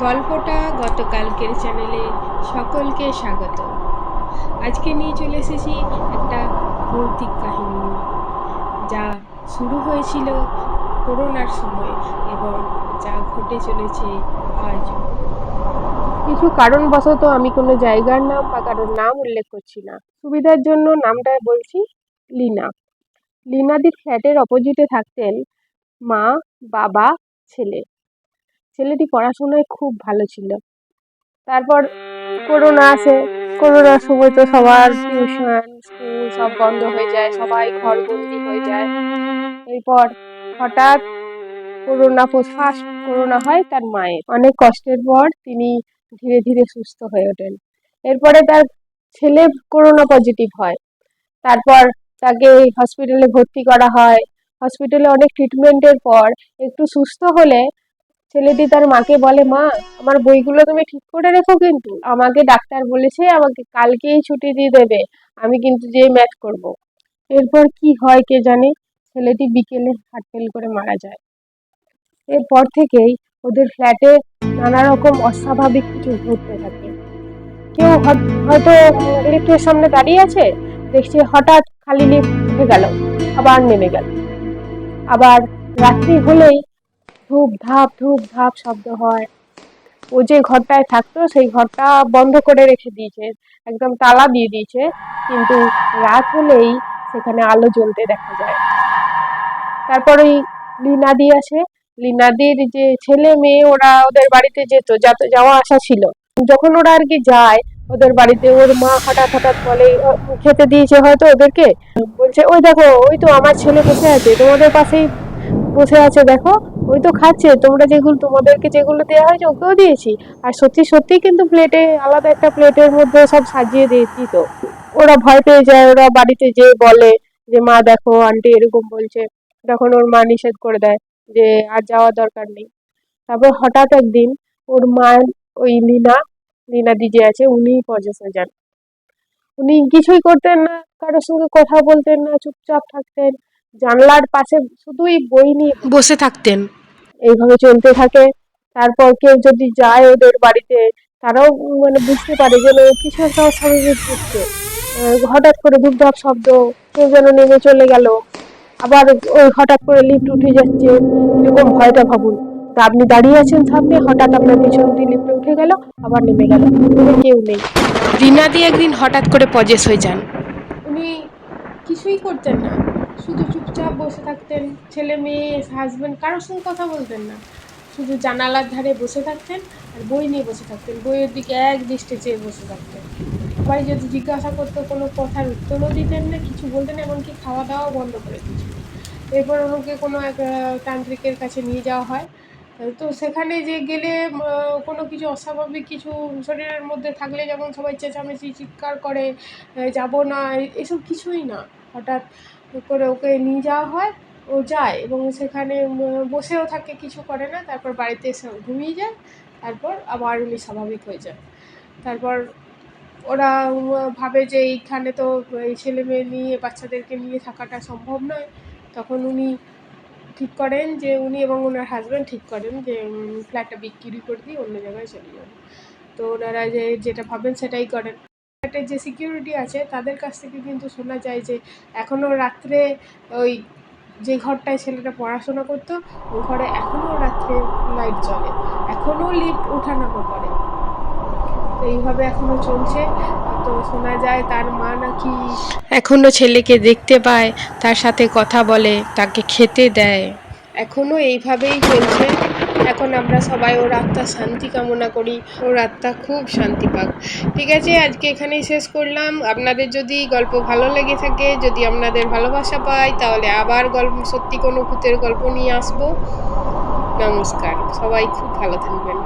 গল্পটা গতকালকের চ্যানেলে সকলকে স্বাগত। আজকে নিয়ে চলে এসেছি একটা ভৌতিক কাহিনী নিয়ে, যা শুরু হয়েছিল করোনার সময় এবং যা ঘটে চলেছে আজও। কিছু কারণবশত আমি কোনো জায়গার নাম বা কারোর নাম উল্লেখ করছি না, সুবিধার জন্য নামটা বলছি লীনা। লীনাদির ফ্ল্যাটের অপোজিটে থাকতেন মা, বাবা, ছেলে। ছেলেটি পড়াশোনায় খুব ভালো ছিল। তারপর করোনা আসে। করোনার সময় তো সবার টিউশন স্কুল সব বন্ধ হয়ে যায়, সবাই ঘরবন্দি হয়ে যায়। এরপর হঠাৎ ফার্স্ট করোনা হয় তার মায়ের। অনেক কষ্টের পর তিনি ধীরে ধীরে সুস্থ হয়ে ওঠেন। এরপরে তার ছেলে করোনা পজিটিভ হয়। তারপর তাকে হসপিটালে ভর্তি করা হয়। হসপিটালে অনেক ট্রিটমেন্টের পর একটু সুস্থ হলে ছেলেটি তার মাকে বলে, মা, আমার বইগুলো তুমি ঠিক করে রেখো, কিন্তু আমাকে ডাক্তার বলেছে আমাকে কালকেই ছুটি দিয়ে দেবে, আমি কিন্তু যেয়ে ম্যাচ করব। এরপর কি হয় কে জানে, ছেলেটি বিকেলে হার্ট ফেল করে মারা যায়। এরপর থেকেই ওদের ফ্ল্যাটে নানা রকম অস্বাভাবিক কিছু ঘটতে থাকে। কেউ হয়তো লিফটের সামনে দাঁড়িয়ে আছে, দেখছে হঠাৎ খালি লিফট উঠে গেল, আবার নেমে গেল। আবার রাত্রি হলেই ধূপ ধাপ শব্দ হয়। ও যে ঘরটায় থাকতো সেই ঘরটা বন্ধ করে রেখে দিয়েছে, একদম তালা দিয়ে দিয়েছে, কিন্তু রাত হলেই সেখানে আলো জ্বলতে দেখা যায়। তারপর ওই লীনাদি আসে। লীনাদির যে ছেলে মেয়ে ওরা ওদের বাড়িতে যেত, যাওয়া আসা ছিল। যখন ওরা আর কি যায় ওদের বাড়িতে, ওর মা হঠাৎ হঠাৎ বলে, খেতে দিয়েছে হয়তো ওদেরকে, বলছে, ওই দেখো, ওই তো আমার ছেলে বসে আছে তোমাদের পাশেই বসে আছে, দেখো ওই তো খাচ্ছে, তোমাদেরকে যেগুলো দেওয়া হয়েছে ওকেও দিয়েছি। আর সত্যি সত্যি কিন্তু প্লেটে, আলাদা একটা প্লেটের মধ্যে সব সাজিয়ে দিত। ওরা ভয় পেয়ে যায়, ওরা বাড়িতে যেয়ে বলে যে, মা দেখো আন্টি এরকম বলছে। তখন ওর মা নিষেধ করে দেয় যে আর যাওয়ার দরকার নেই। তারপর হঠাৎ একদিন ওর মা, ওই লীনা দিদি আছে, উনি পজেস হয়ে যান। উনি কিছুই করতেন না, কারোর সঙ্গে কথা বলতেন না, চুপচাপ থাকতেন, জানলার পাশে শুধুই বই নিয়ে বসে থাকতেন। এইভাবে চলতে থাকে। তারপর কেউ যদি যায় ওদের বাড়িতে, তারাও মানে বুঝতে পারে যেন কিছু একটা অস্বাভাবিক হচ্ছে। হঠাৎ করে ধূপধাপ শব্দ, কেউ যেন নেমে চলে গেল, আবার ওই হঠাৎ করে লিফট উঠে যাচ্ছে, এরকম ভয়টা ভাবুন। তা আপনি দাঁড়িয়ে আছেন সামনে, হঠাৎ আপনার পিছন দিয়ে লিফটে উঠে গেল, আবার নেমে গেল, কেউ নেই। রিনাদি একদিন হঠাৎ করে পজেস হয়ে যান। উনি কিছুই করতেন না, শুধু চুপচাপ বসে থাকতেন। ছেলে মেয়ে হাজবেন্ড কারোর সঙ্গে কথা বলতেন না, শুধু জানালার ধারে বসে থাকতেন আর বই নিয়ে বসে থাকতেন, বইয়ের দিকে এক দৃষ্টে চেয়ে বসে থাকতেন। সবাই যদি জিজ্ঞাসা করতো কোনো কথার উত্তরও দিতেন না, কিছু বলতেন, এমনকি খাওয়া দাওয়াও বন্ধ করে দিয়েছিল। এরপর ওনাকে কোনো এক তান্ত্রিকের কাছে নিয়ে যাওয়া হয়। তো সেখানে যে গেলে কোনো কিছু অস্বাভাবিক কিছু শরীরের মধ্যে থাকলে যেমন সবাই চেঁচামেচি চিৎকার করে, যাব না, এসব কিছুই না। হঠাৎ করে ওকে নিয়ে যাওয়া হয়, ও যায় এবং সেখানে বসেও থাকে, কিছু করে না। তারপর বাড়িতে এসে ঘুমিয়ে যায়। তারপর আবার উনি স্বাভাবিক হয়ে যায়। তারপর ওরা ভাবে যে এইখানে তো এই ছেলে মেয়ে নিয়ে, বাচ্চাদেরকে নিয়ে থাকাটা সম্ভব নয়। তখন উনি ঠিক করেন যে, উনি এবং ওনার হাজব্যান্ড ঠিক করেন যে ফ্ল্যাটটা বিক্রি করে দিয়ে অন্য জায়গায় চলে যাবেন। তো ওনারা যেটা ভাবেন সেটাই করেন। ফ্ল্যাটের যে সিকিউরিটি আছে তাদের কাছ থেকে কিন্তু শোনা যায় যে এখনও রাত্রে ওই যে ঘরটায় ছেলেটা পড়াশোনা করতো, ওই ঘরে এখনও রাত্রে লাইট জ্বলে, এখনও লিফট ওঠানামা করে। তো এইভাবে এখনও চলছে। তো শোনা যায় তার মা নাকি এখনও ছেলেকে দেখতে পায়, তার সাথে কথা বলে, তাকে খেতে দেয়। এখনও এইভাবেই চলছে। এখন আমরা সবাই ওর আত্মার শান্তি কামনা করি, ওর আত্মা খুব শান্তি পাক। ঠিক আছে, আজকে এখানেই শেষ করলাম। আপনাদের যদি গল্প ভালো লেগে থাকে, যদি আপনাদের ভালোবাসা পাই, তাহলে আবার সত্যি কোনো ভূতের গল্প নিয়ে আসবো। নমস্কার, সবাই খুব ভালো থাকবেন।